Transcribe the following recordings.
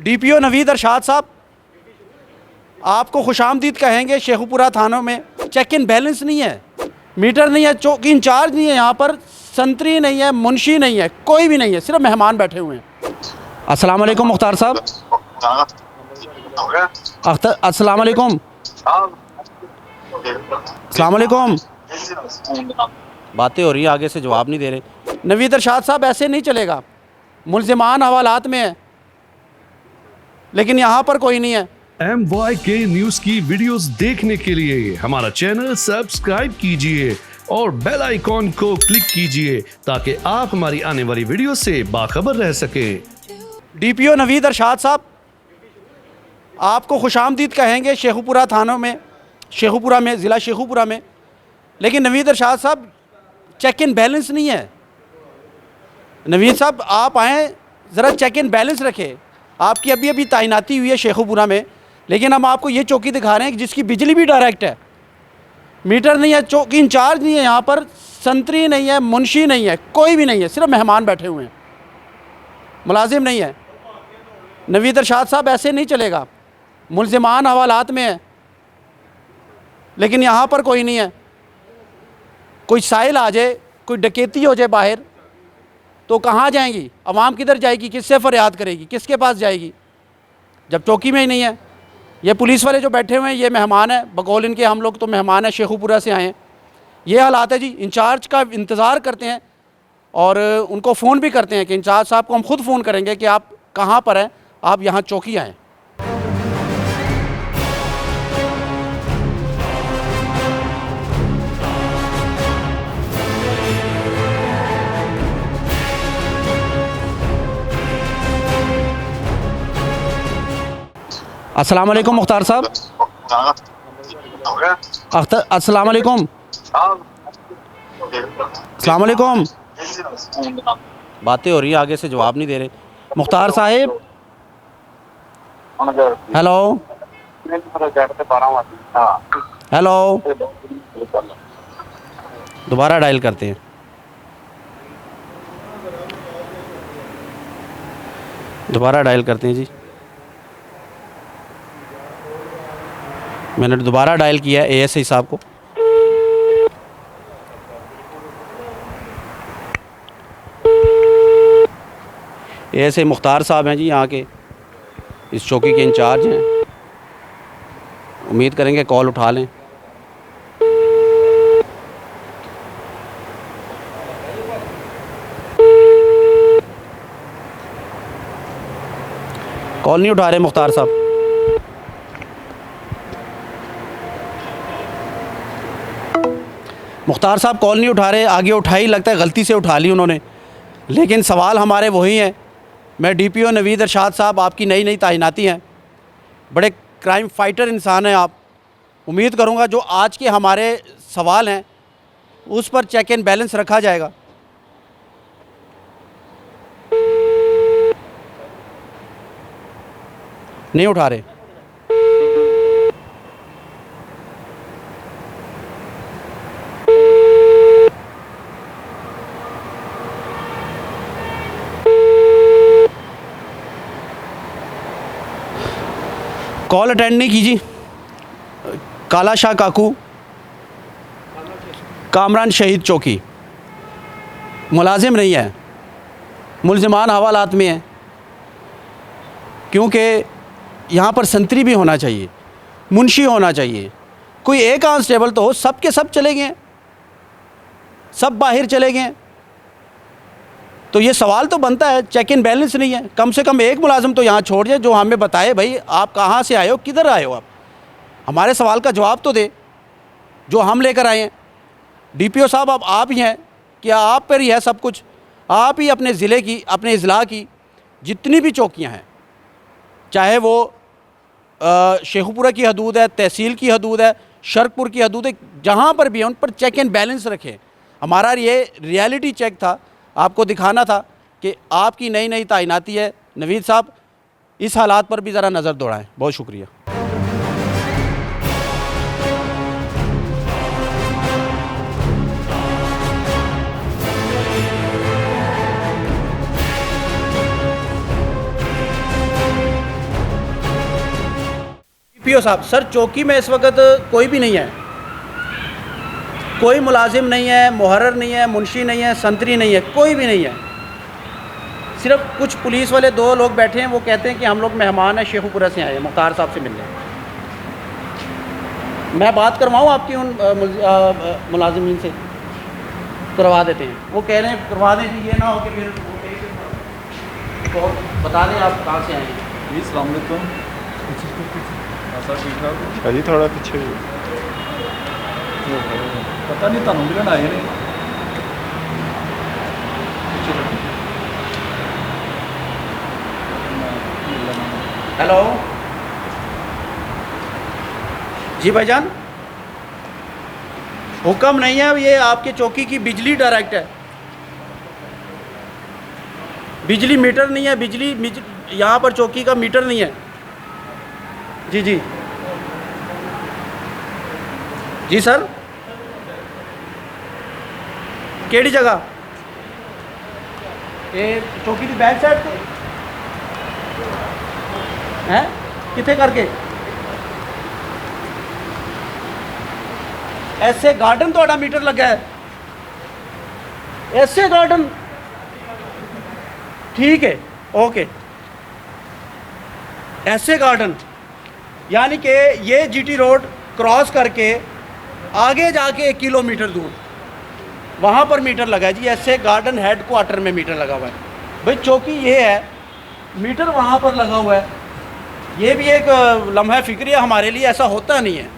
DPO Naveed Arshad साहब, आपको खुशामदीद कहेंगे। शेखुपुरा थानों में चेक इन बैलेंस नहीं है, मीटर नहीं है, चौकी इंचार्ज नहीं है, यहाँ पर संतरी नहीं है, मुंशी नहीं है, कोई भी नहीं है, सिर्फ मेहमान बैठे हुए हैं। अस्सलाम वालेकुम मुख्तार साहब। अस्सलाम वालेकुम। अस्सलाम वालेकुम। बातें हो रही हैं, आगे से जवाब नहीं दे रहे। नवीद अरशाद साहब, ऐसे नहीं चलेगा। मुल्ज़िमान हवालात में है, लेकिन यहाँ पर कोई नहीं है। MYK न्यूज की वीडियोस देखने के लिए हमारा चैनल सब्सक्राइब कीजिए और बेल आइकॉन को क्लिक कीजिए ताकि आप हमारी आने वाली वीडियो से बाखबर रह सकें। डीपीओ नवीद अरशाद साहब, आपको खुशामदीद कहेंगे शेखुपुरा थानों में, शेखुपुरा में, ज़िला शेखुपुरा में। लेकिन नवीद अरशाद साहब, चेक इन बैलेंस नहीं है। नवीद साहब, आप आएँ, ज़रा चेक इन बैलेंस रखें। आपकी अभी अभी तैनाती हुई है शेखुपुरा में, लेकिन हम आपको ये चौकी दिखा रहे हैं कि जिसकी बिजली भी डायरेक्ट है, मीटर नहीं है, चौकी इंचार्ज नहीं है, यहाँ पर संतरी नहीं है, मुंशी नहीं है, कोई भी नहीं है, सिर्फ मेहमान बैठे हुए हैं, मुलाजिम नहीं है। नवीद अरशाद साहब, ऐसे नहीं चलेगा। मुल्ज़िमान हवालात में है, लेकिन यहाँ पर कोई नहीं है। कोई साइल आ जाए, कोई डकैती हो जाए बाहर, तो कहाँ जाएंगी अवाम? किधर जाएगी? किससे फरियाद करेगी? किसके पास जाएगी जब चौकी में ही नहीं है? ये पुलिस वाले जो बैठे हुए हैं, ये मेहमान है, बकौल इनके हम लोग तो मेहमान है, शेखुपुरा से आए हैं। ये हालात है जी। इंचार्ज का इंतज़ार करते हैं और उनको फ़ोन भी करते हैं कि इंचार्ज साहब को हम खुद फ़ोन करेंगे कि आप कहाँ पर हैं, आप यहाँ चौकी आएँ। अस्सलाम वालेकुम मुख्तार साहब। अस्सलाम वालेकुम। अस्सलाम वालेकुम। बातें हो रही हैं, आगे से जवाब नहीं दे रहे। मुख्तार साहिब, हेलो हेलो, दोबारा डायल करते हैं। दोबारा डायल करते हैं जी। मैंने दोबारा डायल किया है ASI साहब को। ASI मुख्तार साहब हैं जी, यहाँ के इस चौकी के इंचार्ज हैं। उम्मीद करेंगे कॉल उठा लें। कॉल नहीं उठा रहे मुख्तार साहब। मुख्तार साहब कॉल नहीं उठा रहे। आगे उठाई, लगता है गलती से उठा ली उन्होंने, लेकिन सवाल हमारे वही हैं। मैं डीपीओ नवीद अरशाद साहब, आपकी नई नई तैनाती हैं, बड़े क्राइम फाइटर इंसान हैं आप। उम्मीद करूंगा जो आज के हमारे सवाल हैं उस पर चेक एंड बैलेंस रखा जाएगा। नहीं उठा रहे। कॉल अटेंड नहीं कीजिए। काला शाह काकू, कामरान शहीद चौकी, मुलाजिम नहीं है, मुल्ज़िमान हवालात में है, क्योंकि यहाँ पर संतरी भी होना चाहिए, मुंशी होना चाहिए, कोई एक कांस्टेबल तो हो। सब के सब चले गए, सब बाहर चले गए, तो ये सवाल तो बनता है, चेक इन बैलेंस नहीं है। कम से कम एक मुलाजिम तो यहाँ छोड़ जाए जो हमें बताए भाई आप कहाँ से आए हो, किधर आए हो, आप हमारे सवाल का जवाब तो दे जो हम लेकर आए हैं। डीपीओ साहब, अब आप ही हैं, क्या आप पर ही है सब कुछ? आप ही अपने ज़िले की, अपने अजला की जितनी भी चौकियाँ हैं, चाहे वो शेखुपुरा की हदूद है, तहसील की हदूद है, शर्कपुर की हदूद है, जहाँ पर भी है उन पर चेक एंड बैलेंस रखें। हमारा ये रियलिटी चेक था, आपको दिखाना था कि आपकी नई नई तैनाती है। नवीद साहब, इस हालात पर भी ज़रा नज़र दौड़ाएं। बहुत शुक्रिया। पीओ साहब, सर चौकी में इस वक्त कोई भी नहीं है, कोई मुलाजिम नहीं है, मुहर्रर नहीं है, मुंशी नहीं है, संतरी नहीं है, कोई भी नहीं है। सिर्फ कुछ पुलिस वाले 2 लोग बैठे हैं, वो कहते हैं कि हम लोग मेहमान हैं, शेखुपुरा से आए हैं मुख्तार साहब से मिलने। मैं बात करवाऊँ आपकी उन मुलाजिमीन से, करवा देते हैं। वो कह रहे हैं करवा दें जी, ये ना हो कि फिर तो बता दें आप कहाँ से आए हैं। जी अस्सलाम वालेकुम। सर ठीक ठाक अजी थोड़ा पीछे भी पता नहीं ਤੁਹਾਨੂੰ ਮਿਲਣ ਆਏ ਨੇ। हेलो जी भाईजान, हुक्म नहीं है, ये आपके चौकी की बिजली डायरेक्ट है, बिजली मीटर नहीं है, बिजली यहाँ पर चौकी का मीटर नहीं है। जी जी जी सर, केड़ी जगह ये चौकी की बैक साइड से हैं, किथे करके ऐसे गार्डन तो मीटर लगा है, ऐसे गार्डन ठीक है, ओके, ऐसे गार्डन यानी कि ये जीटी रोड क्रॉस करके आगे जाके 1 किलोमीटर दूर वहाँ पर मीटर लगा है जी। ऐसे गार्डन हेड क्वार्टर में मीटर लगा हुआ है भाई। चौकी ये है, मीटर वहाँ पर लगा हुआ है। ये भी एक लम्हा फ़िक्र हमारे लिए, ऐसा होता नहीं है।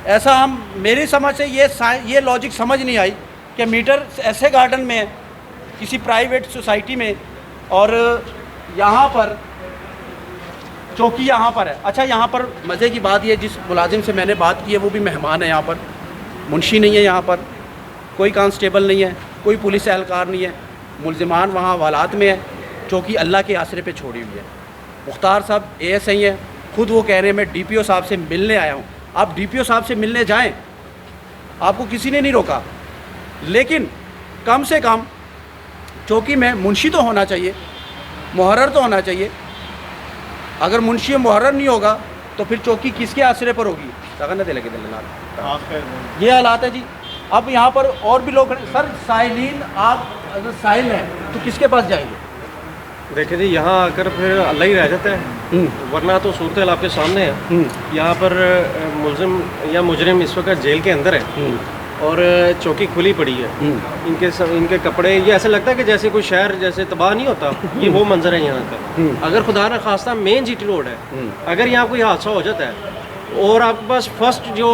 ऐसा हम, मेरी समझ से ये लॉजिक समझ नहीं आई कि मीटर ऐसे गार्डन में है किसी प्राइवेट सोसाइटी में, और यहाँ पर चौकी यहाँ पर है। अच्छा, यहाँ पर मज़े की बात ये, जिस मुलाजिम से मैंने बात की है वो भी मेहमान है यहाँ पर, मुंशी नहीं है यहाँ पर, कोई कांस्टेबल नहीं है, कोई पुलिस एहलकार नहीं है, मुलजिमान वहाँ हवालात में है। चौकी अल्लाह के आसरे पे छोड़ी हुई है। मुख्तार साहब ASI हैं, खुद वो कह रहे हैं मैं DPO साहब से मिलने आया हूँ। आप DPO साहब से मिलने जाएं, आपको किसी ने नहीं रोका, लेकिन कम से कम चौकी में मुंशी तो होना चाहिए, मुहर्रर तो होना चाहिए। अगर मुंशी और मुहर्रर नहीं होगा तो फिर चौकी किसके आसरे पर होगी? ये हालात है जी। अब यहाँ पर और भी लोग हैं। सर साइलिन, आप अगर साइल हैं तो किसके पास जाएंगे? देखिए जी, यहाँ आकर फिर अल्लाह ही रह जाता है, वरना तो सूरत आपके सामने है। यहाँ पर मुलजिम या मुजरिम इस वक्त जेल के अंदर है और चौकी खुली पड़ी है। इनके कपड़े, ये ऐसा लगता है कि जैसे कोई शहर जैसे तबाह नहीं होता, ये वो मंजर है यहाँ का। अगर खुदा न खास्ता मेन GT रोड है, अगर यहाँ कोई हादसा हो जाता है और आपके पास फर्स्ट जो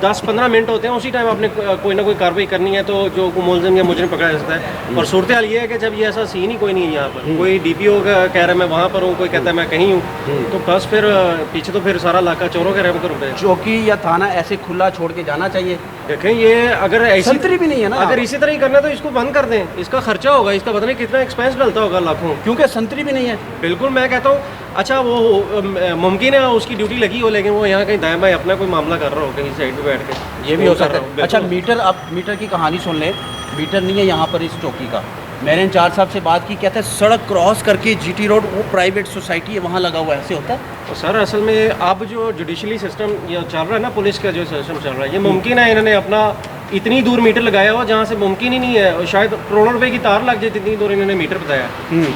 10-15 मिनट होते हैं, उसी टाइम आपने कोई ना कोई कार्रवाई करनी है, तो जो मुलजिम या मुजरिम पकड़ा जा सकता है। और सूरत हाल ये है कि जब ये ऐसा सीन ही कोई नहीं है यहाँ पर, कोई DPO कह रहा है मैं वहाँ पर हूँ, कोई कहता है मैं कहीं हूँ, तो बस फिर पीछे तो फिर सारा इलाका चोरों के रहम कर। चौकी या थाना ऐसे खुला छोड़ के जाना चाहिए? देखें, ये अगर ऐसी संतरी भी नहीं है ना, अगर इसी तरह ही करना है तो इसको बंद कर दें। इसका खर्चा होगा, इसका पता नहीं कितना एक्सपेंस डलता होगा, लाखों, क्योंकि संतरी भी नहीं है। बिल्कुल, मैं कहता हूँ अच्छा वो मुमकिन है उसकी ड्यूटी लगी हो, लेकिन वो यहाँ कहीं दाएं बाएं अपना कोई मामला कर रहा हो कहीं साइड पे बैठ के, ये भी हो सकता है। अच्छा मीटर, अब मीटर की कहानी सुन लें। मीटर नहीं है यहाँ पर इस चौकी का। मैंने इंचार्ज साहब से बात की, कहते हैं सड़क क्रॉस करके GT रोड, वो प्राइवेट सोसाइटी है वहाँ लगा हुआ है। ऐसे होता है? तो सर असल में अब जो जुडिशली सिस्टम ये चल रहा है ना, पुलिस का जो सिस्टम चल रहा है, ये मुमकिन है इन्होंने अपना इतनी दूर मीटर लगाया हो जहाँ से मुमकिन ही नहीं है, और शायद करोड़ों रुपए की तार लग जाए इतनी दूर इन्होंने मीटर बताया।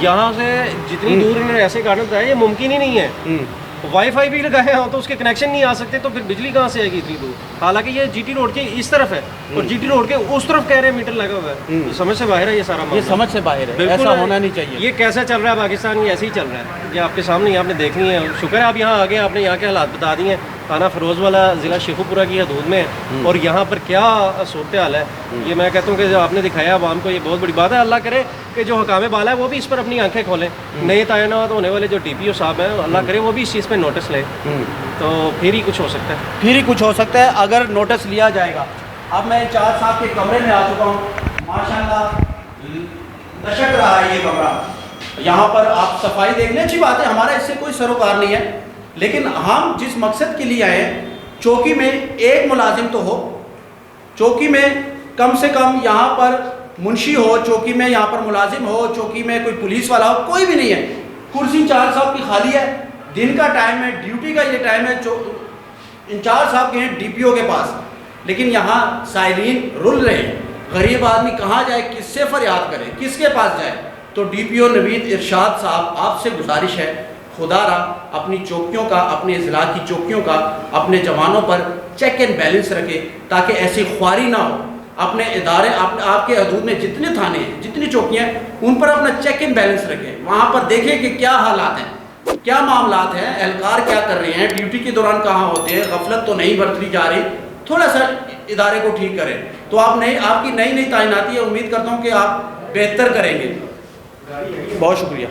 यहाँ से जितनी दूर इन्होंने ऐसे गार्डन बताया, ये मुमकिन ही नहीं है। वाईफाई भी लगाए हो तो उसके कनेक्शन नहीं आ सकते, तो फिर बिजली कहाँ से आएगी इतनी दूर? हालांकि ये GT रोड के इस तरफ है और GT रोड के उस तरफ कह रहे हैं मीटर लगा हुआ है। ये समझ से बाहर है ये सारा मामला। ये समझ से बाहर है, बिल्कुल ऐसा होना नहीं चाहिए। ये कैसा चल रहा है पाकिस्तान, ये ऐसे ही चल रहा है। ये आपके सामने ही आपने देखनी है। शुक्र है आप यहाँ आ गए, आपने यहाँ के हालात बता दिए। थाना फिरोजवाला ज़िला शेखुपुरा की हदूद में है और यहाँ पर क्या सूरत हाल है, ये मैं कहता हूँ कि जो आपने दिखाया आवाम को, ये बहुत बड़ी बात है। अल्लाह करे कि जो हकामे बाला है वो भी इस पर अपनी आंखें खोलें। नए तैनात होने वाले जो DPO साहब हैं, अल्लाह करे वो भी इस चीज़ पर नोटिस लें, तो फिर ही कुछ हो सकता है। फिर ही कुछ हो सकता है अगर नोटिस लिया जाएगा। अब मैं इंचार्ज साहब के कमरे में आ चुका हूँ। माशाल्लाह दशक रहा है ये कमरा। यहाँ पर आप सफाई देख लें, अच्छी बात है, हमारा इससे कोई सरोकार नहीं है, लेकिन हम जिस मकसद के लिए आए हैं, चौकी में एक मुलाजिम तो हो, चौकी में कम से कम यहाँ पर मुंशी हो, चौकी में यहाँ पर मुलाजिम हो, चौकी में कोई पुलिस वाला हो, कोई भी नहीं है। कुर्सी इंचार्ज साहब की खाली है, दिन का टाइम है, ड्यूटी का ये टाइम है, इंचार्ज साहब के हैं DPO के पास, लेकिन यहाँ साइरीन रुल रहे हैं। गरीब आदमी कहाँ जाए, किससे फरियाद करे, किसके पास जाए? तो DPO नवीद इरशाद साहब, आपसे गुजारिश है, खुदारा अपनी चौकियों का, अपने अजला की चौकियों का अपने जवानों पर चेक एंड बैलेंस रखें, ताकि ऐसी ख्वारी ना हो। अपने इदारे, आपके हदूद में जितने थाने हैं, जितनी चौकियाँ हैं, उन पर अपना चेक एंड बैलेंस रखें। वहाँ पर देखें कि क्या हालात हैं, क्या मामलात हैं, एहलकार क्या कर रहे हैं, ड्यूटी के दौरान कहाँ होते हैं, गफलत तो नहीं बरती जा रही। थोड़ा सा इदारे को ठीक करें, तो आपकी नई तैनाती है। उम्मीद करता हूँ कि आप बेहतर करेंगे। बहुत शुक्रिया।